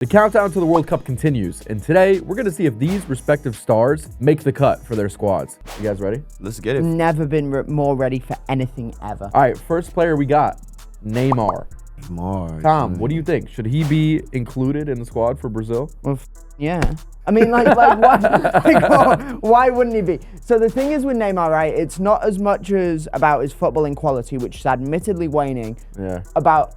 The countdown to the World Cup continues, and today we're going to see if these respective stars make the cut for their squads. You guys ready? Let's get it. Never been more ready for anything ever. All right, first player we got, Neymar. Neymar. Tom, what do you think? Should he be included in the squad for Brazil? Well, yeah. I mean, why, why wouldn't he be? So the thing is with Neymar, right, it's not as much as about his footballing quality, which is admittedly waning,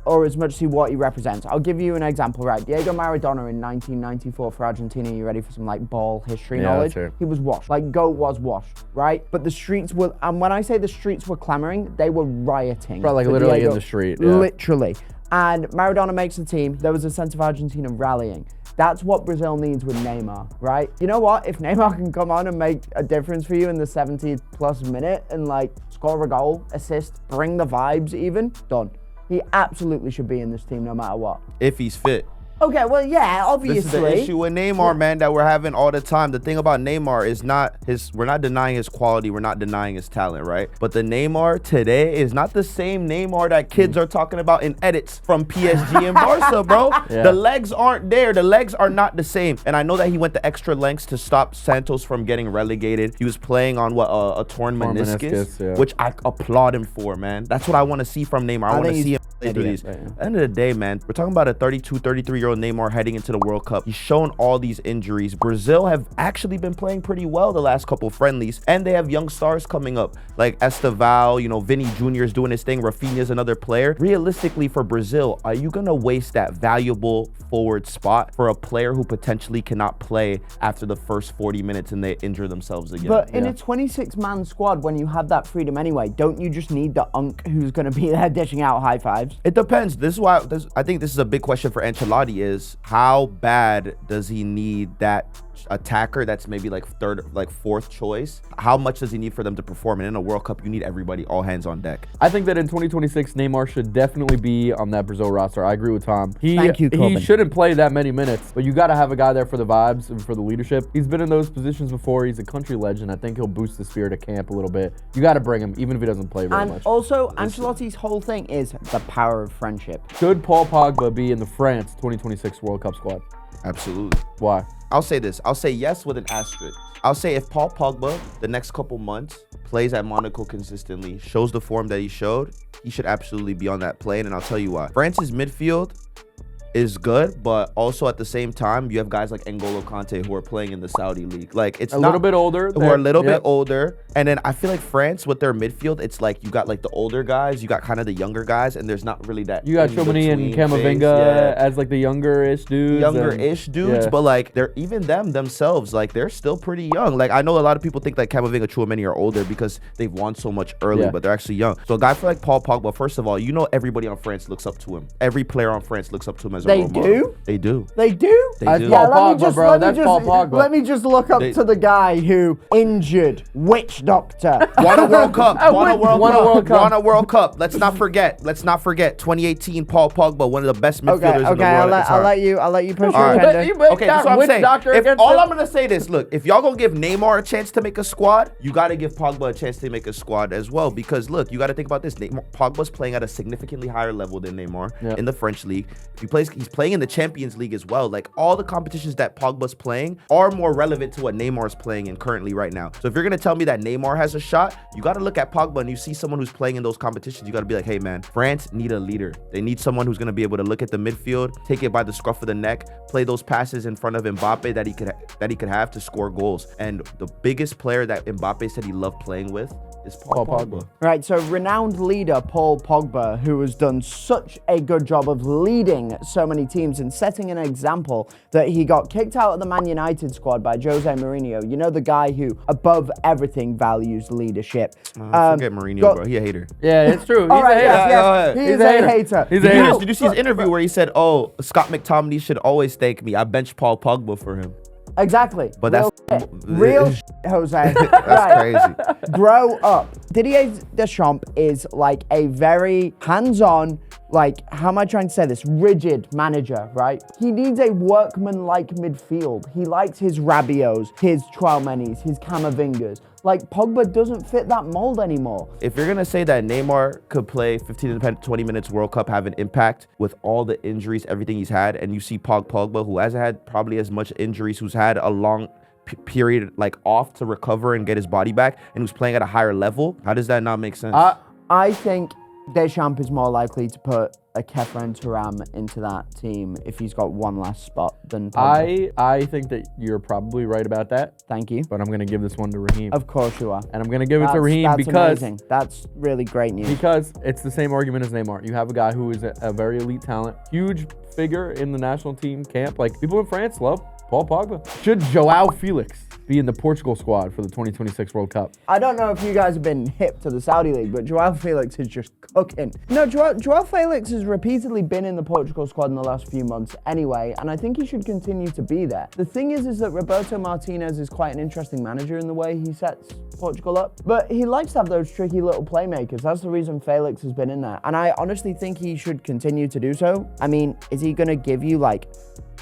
or as much as what he represents. I'll give you an example, right? Diego Maradona in 1994 for Argentina. You ready for some ball history knowledge? He was washed. GOAT was washed, right? But the streets were, and when I say the streets were clamoring, they were rioting. Right, literally Diego, in the street. Yeah. Literally. And Maradona makes the team. There was a sense of Argentina rallying. That's what Brazil needs with Neymar, right? You know what? If Neymar can come on and make a difference for you in the 70th plus minute and score a goal, assist, bring the vibes even, done. He absolutely should be in this team no matter what. If he's fit. Okay, well, yeah, obviously. This is the issue with Neymar, man, that we're having all the time. The thing about Neymar is we're not denying his quality, we're not denying his talent, right? But the Neymar today is not the same Neymar that kids are talking about in edits from PSG and Barca, bro. Yeah. The legs aren't there. The legs are not the same. And I know that he went the extra lengths to stop Santos from getting relegated. He was playing on a torn meniscus, which I applaud him for, man. That's what I want to see from Neymar. I want to see him do these. At the end of the day, man, we're talking about a 32, 33-year-old Neymar heading into the World Cup. He's shown all these injuries. Brazil have actually been playing pretty well the last couple friendlies, and they have young stars coming up like Esteval, Vinny Jr. is doing his thing. Rafinha's another player. Realistically, for Brazil, are you gonna waste that valuable forward spot for a player who potentially cannot play after the first 40 minutes and they injure themselves again? But in a 26-man squad, when you have that freedom anyway, don't you just need the unk who's gonna be there dishing out high fives? It depends. This is why I think this is a big question for Ancelotti is how bad does he need that attacker that's maybe fourth choice? How much does he need for them to perform? And in a World Cup, you need everybody, all hands on deck. I think that in 2026, Neymar should definitely be on that Brazil roster. I agree with Tom. Thank you, Corbin. He shouldn't play that many minutes, but you got to have a guy there for the vibes and for the leadership. He's been in those positions before. He's a country legend. I think he'll boost the spirit of camp a little bit. You got to bring him, even if he doesn't play very much. And also, Ancelotti's whole thing is the power of friendship. Should Paul Pogba be in the France 2026 World Cup squad? Absolutely. Why? I'll say this. I'll say yes with an asterisk. I'll say if Paul Pogba, the next couple months, plays at Monaco consistently, shows the form that he showed, he should absolutely be on that plane, and I'll tell you why. France's midfield is good, but also at the same time, you have guys like N'Golo Kante who are playing in the Saudi league. It's a little bit older. Who are a little bit older. And then I feel like France with their midfield, it's you got the older guys, you got kind of the younger guys, and there's not really that. You got Chouameni and Camavinga as the younger-ish dudes. Younger-ish dudes, but they're even themselves, they're still pretty young. I know a lot of people think Camavinga, Chouameni are older because they've won so much early, but they're actually young. So a guy for Paul Pogba, first of all, everybody on France looks up to him. Every player on France looks up to him as They do? They do. They do? They do. Paul Pogba, bro. That's Paul Pogba. Let me just look up to the guy who injured Witch Doctor. Won a World Cup. Won a World Cup. Let's not forget. 2018, Paul Pogba, one of the best midfielders in the world. I'll let you push your agenda. Okay, that's what I'm saying. I'm gonna say this. Look, if y'all gonna give Neymar a chance to make a squad, you gotta give Pogba a chance to make a squad as well. Because look, you gotta think about this. Pogba's playing at a significantly higher level than Neymar in the French league. He's playing in the Champions League as well. All the competitions that Pogba's playing are more relevant to what Neymar's playing in currently right now. So if you're gonna tell me that Neymar has a shot, you gotta look at Pogba and you see someone who's playing in those competitions. You gotta be like, hey man, France need a leader. They need someone who's gonna be able to look at the midfield, take it by the scruff of the neck, play those passes in front of Mbappe that he could have to score goals. And the biggest player that Mbappe said he loved playing with is Paul Pogba. Right, so renowned leader Paul Pogba, who has done such a good job of leading so many teams and setting an example that he got kicked out of the Man United squad by Jose Mourinho. You know, the guy who, above everything, values leadership. Forget Mourinho, bro. He a hater. Yeah, it's true. He's a hater. He's a hater. He's a hater. Did you see his interview where he said, oh, Scott McTominay should always thank me. I benched Paul Pogba for him. Exactly. But real shit, Jose. That's crazy. Grow up. Didier Deschamps is a very hands-on, like, how am I trying to say this? Rigid manager, right? He needs a workman-like midfield. He likes his Rabios, his Tchouaménis, his Camavingas. Like, Pogba doesn't fit that mold anymore. If you're gonna say that Neymar could play 15 to 20 minutes World Cup, have an impact with all the injuries, everything he's had, and you see Pogba, who hasn't had probably as much injuries, who's had a long period like off to recover and get his body back, and who's playing at a higher level, how does that not make sense? I think Deschamps is more likely to put a Kefren Turam into that team if he's got one last spot than Pogba. I think that you're probably right about that. Thank you. But I'm going to give this one to Raheem. Of course you are. And I'm going to give it to Raheem that's because... amazing. That's really great news. Because it's the same argument as Neymar. You have a guy who is a very elite talent, huge figure in the national team camp. Like, people in France love Paul Pogba. Should Joao Felix be in the Portugal squad for the 2026 World Cup? I don't know if you guys have been hip to the Saudi League, but Joao Felix is just cooking. No, Joao Felix has repeatedly been in the Portugal squad in the last few months anyway, and I think he should continue to be there. The thing is that Roberto Martinez is quite an interesting manager in the way he sets Portugal up, but he likes to have those tricky little playmakers. That's the reason Felix has been in there, and I honestly think he should continue to do so. I mean, is he going to give you like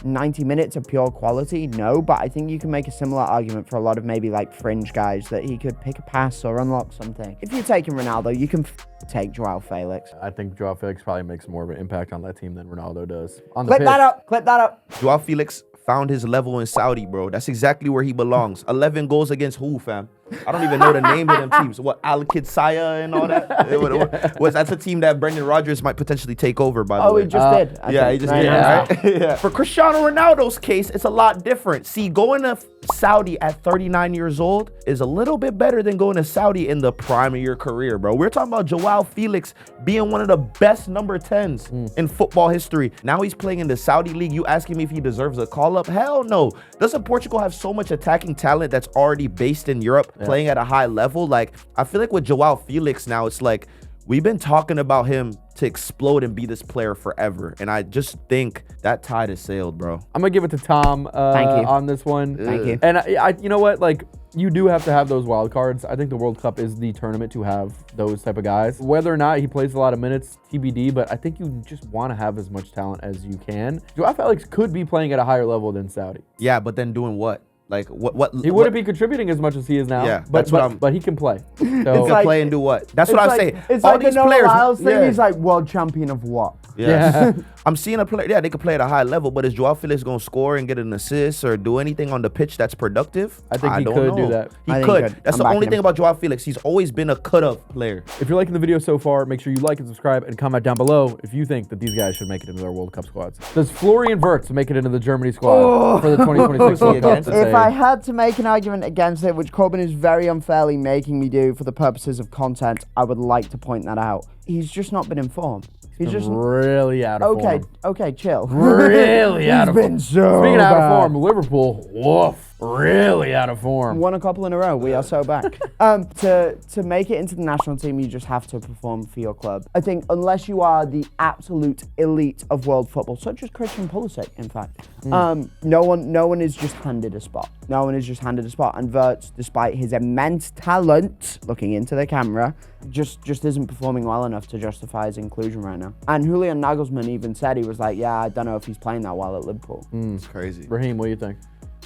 90 minutes of pure quality? No, but I think you can make a similar argument for a lot of maybe like fringe guys that he could pick a pass or unlock something. If you're taking Ronaldo, you can take Joao Felix. I think Joao Felix probably makes more of an impact on that team than Ronaldo does. On the Clip that up. Clip that up. Joao Felix found his level in Saudi, bro. That's exactly where he belongs. 11 goals against who, fam? I don't even know the name of them teams. What, Al Kitsaya and all that? That's a team that Brendan Rodgers might potentially take over, by the way. Oh, he just did. He just did, right? Yeah. For Cristiano Ronaldo's case, it's a lot different. See, going to Saudi at 39 years old is a little bit better than going to Saudi in the prime of your career, bro. We're talking about Joao Felix being one of the best number 10s in football history. Now he's playing in the Saudi league. You asking me if he deserves a call-up? Hell no. Doesn't Portugal have so much attacking talent that's already based in Europe, playing at a high level? Like, I feel like with Joao Felix now, it's like we've been talking about him to explode and be this player forever, and I just think that tide has sailed, bro. I'm gonna give it to Tom on this one. Thank you. And I you know what, like, you do have to have those wild cards. I think the World Cup is the tournament to have those type of guys. Whether or not he plays a lot of minutes, TBD, but I think you just want to have as much talent as you can. Joao Felix could be playing at a higher level than Saudi. Yeah, but then doing what? Like, what? He wouldn't be contributing as much as he is now. Yeah, but he can play. So he can play and do what? That's what I'm saying. It's All like these the Noah players, Lyles thing. He's like world champion of what? Yeah. I'm seeing a player, they could play at a high level, but is Joao Felix going to score and get an assist or do anything on the pitch that's productive? I think he could do that. He could. That's the only thing about Joao Felix. He's always been a cut-up player. If you're liking the video so far, make sure you like and subscribe and comment down below if you think that these guys should make it into their World Cup squads. Does Florian Wirtz make it into the Germany squad for the 2026 World Cup? If I had to make an argument against it, which Corbin is very unfairly making me do for the purposes of content, I would like to point that out. He's just not been informed. He's just really out of form. Okay, chill. Really out of form. He's been so Speaking bad. out of form, Liverpool, woof, really out of form. Won a couple in a row. We are so back. To make it into the national team, you just have to perform for your club. I think unless you are the absolute elite of world football, such as Christian Pulisic, in fact, no one is just handed a spot. No one is just handed a spot. And Wirtz, despite his immense talent, looking into the camera, just isn't performing well enough to justify his inclusion right now. And Julian Nagelsmann even said, he was like, yeah, I don't know if he's playing that well at Liverpool. It's crazy. Raheem, what do you think?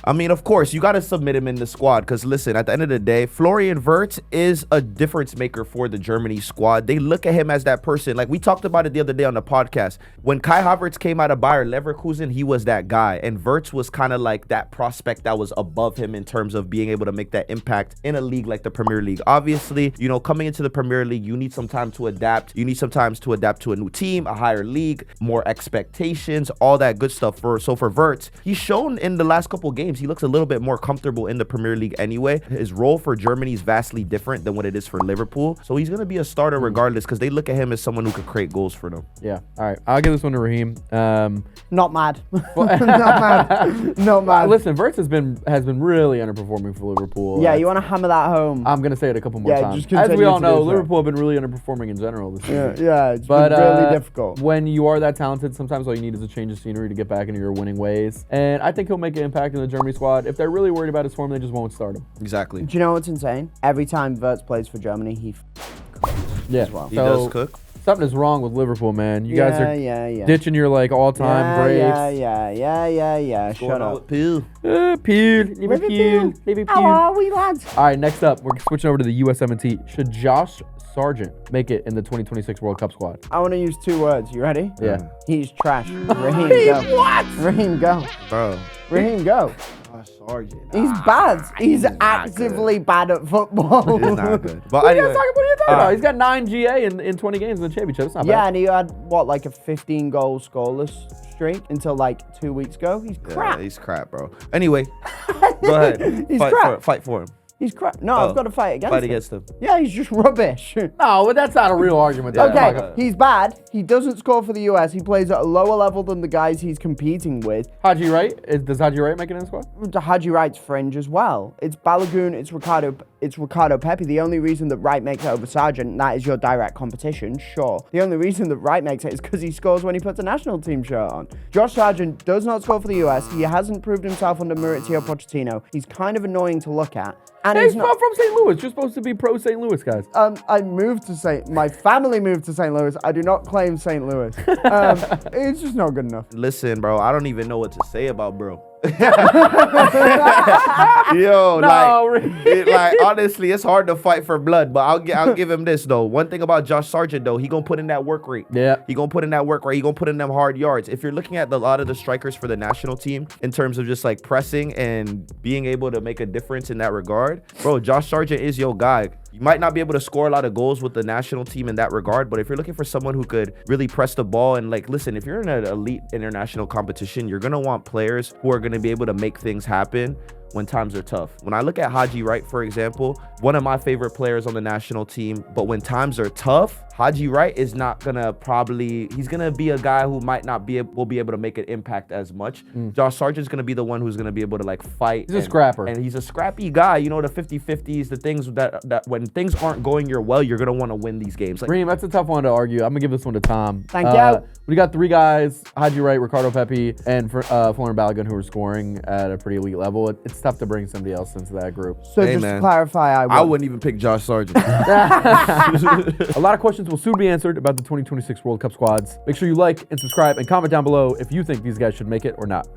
I mean, of course, you got to submit him in the squad because, listen, at the end of the day, Florian Wirtz is a difference maker for the Germany squad. They look at him as that person. Like, we talked about it the other day on the podcast. When Kai Havertz came out of Bayer Leverkusen, he was that guy. And Wirtz was kind of like that prospect that was above him in terms of being able to make that impact in a league like the Premier League. Obviously, you know, coming into the Premier League, you need some time to adapt. You need some time to adapt to a new team, a higher league, more expectations, all that good stuff. So for Wirtz, he's shown in the last couple games, he looks a little bit more comfortable in the Premier League anyway. His role for Germany is vastly different than what it is for Liverpool. So he's going to be a starter regardless because they look at him as someone who could create goals for them. Yeah. All right. I'll give this one to Raheem. Not mad. Not mad. Listen, Wirtz has been really underperforming for Liverpool. Yeah, you want to hammer that home. I'm going to say it a couple more times. Just as we all know, so. Liverpool have been really underperforming in general this season. Yeah, it's been really difficult. When you are that talented, sometimes all you need is a change of scenery to get back into your winning ways. And I think he'll make an impact in the Germany squad. If they're really worried about his form, they just won't start him. Exactly. Do you know what's insane? Every time Wirtz plays for Germany, he yeah. as well. He does cook. Something is wrong with Liverpool, man. You guys are yeah. ditching your like all-time greats. Yeah. Shut up. Liverpool. Liverpool. How are we, lads? All right, next up, we're switching over to the USMNT. Should Josh Sargent make it in the 2026 World Cup squad? I want to use 2 words. You ready? Yeah. He's trash. Raheem, go. What? Raheem, go. Bro. Raheem, go. Sargent. He's bad. He's actively bad at football. He's not good. But What are anyway, you talking about? He's got 9 GA in 20 games in the championship. It's not Yeah, bad. and he had, what, like a 15-goal scoreless streak until like 2 weeks ago? He's crap. yeah, he's crap, bro. Anyway, go ahead. He's fight crap. fight for him. He's crap. No, I've got to fight against him. Fight against him. Yeah, he's just rubbish. No, but that's not a real argument. Okay, he's bad. He doesn't score for the US. He plays at a lower level than the guys he's competing with. Haji Wright? Does Haji Wright make it in the squad? Haji Wright's fringe as well. It's Balogun, it's Ricardo Pepe. The only reason that Wright makes it over Sargent, and that is your direct competition, sure. The only reason that Wright makes it is because he scores when he puts a national team shirt on. Josh Sargent does not score for the US. He hasn't proved himself under Mauricio Pochettino. He's kind of annoying to look at. And Hey, he's he's not. from St. Louis. You're supposed to be pro St. Louis, guys. I moved to my family moved to St. Louis. I do not claim St. Louis. It's just not good enough. Listen, bro, I don't even know what to say about bro. Yo, like honestly, it's hard to fight for blood, but I'll give him this though. One thing about Josh Sargent though, he gonna put in that work rate. Yeah. He gonna put in that work rate. He gonna put in them hard yards. If you're looking at a lot of the strikers for the national team in terms of just like pressing and being able to make a difference in that regard, bro, Josh Sargent is your guy. You might not be able to score a lot of goals with the national team in that regard, but if you're looking for someone who could really press the ball and like, listen, if you're in an elite international competition, you're gonna want players who are gonna be able to make things happen when times are tough. When I look at Haji Wright, for example, one of my favorite players on the national team, but when times are tough, Haji Wright is not gonna he's gonna be a guy who might not will be able to make an impact as much. Josh Sargent's gonna be the one who's gonna be able to like fight. He's a scrapper. And he's a scrappy guy. You know, the 50-50s, the things that when things aren't going your well, you're gonna want to win these games. Like, Reem, that's a tough one to argue. I'm gonna give this one to Tom. Thank you. We got 3 guys: Haji Wright, Ricardo Pepe, and Florian Balogun, who are scoring at a pretty elite level. It's tough to bring somebody else into that group. So just to clarify, I wouldn't even pick Josh Sargent. A lot of questions will soon be answered about the 2026 World Cup squads. Make sure you like and subscribe and comment down below if you think these guys should make it or not.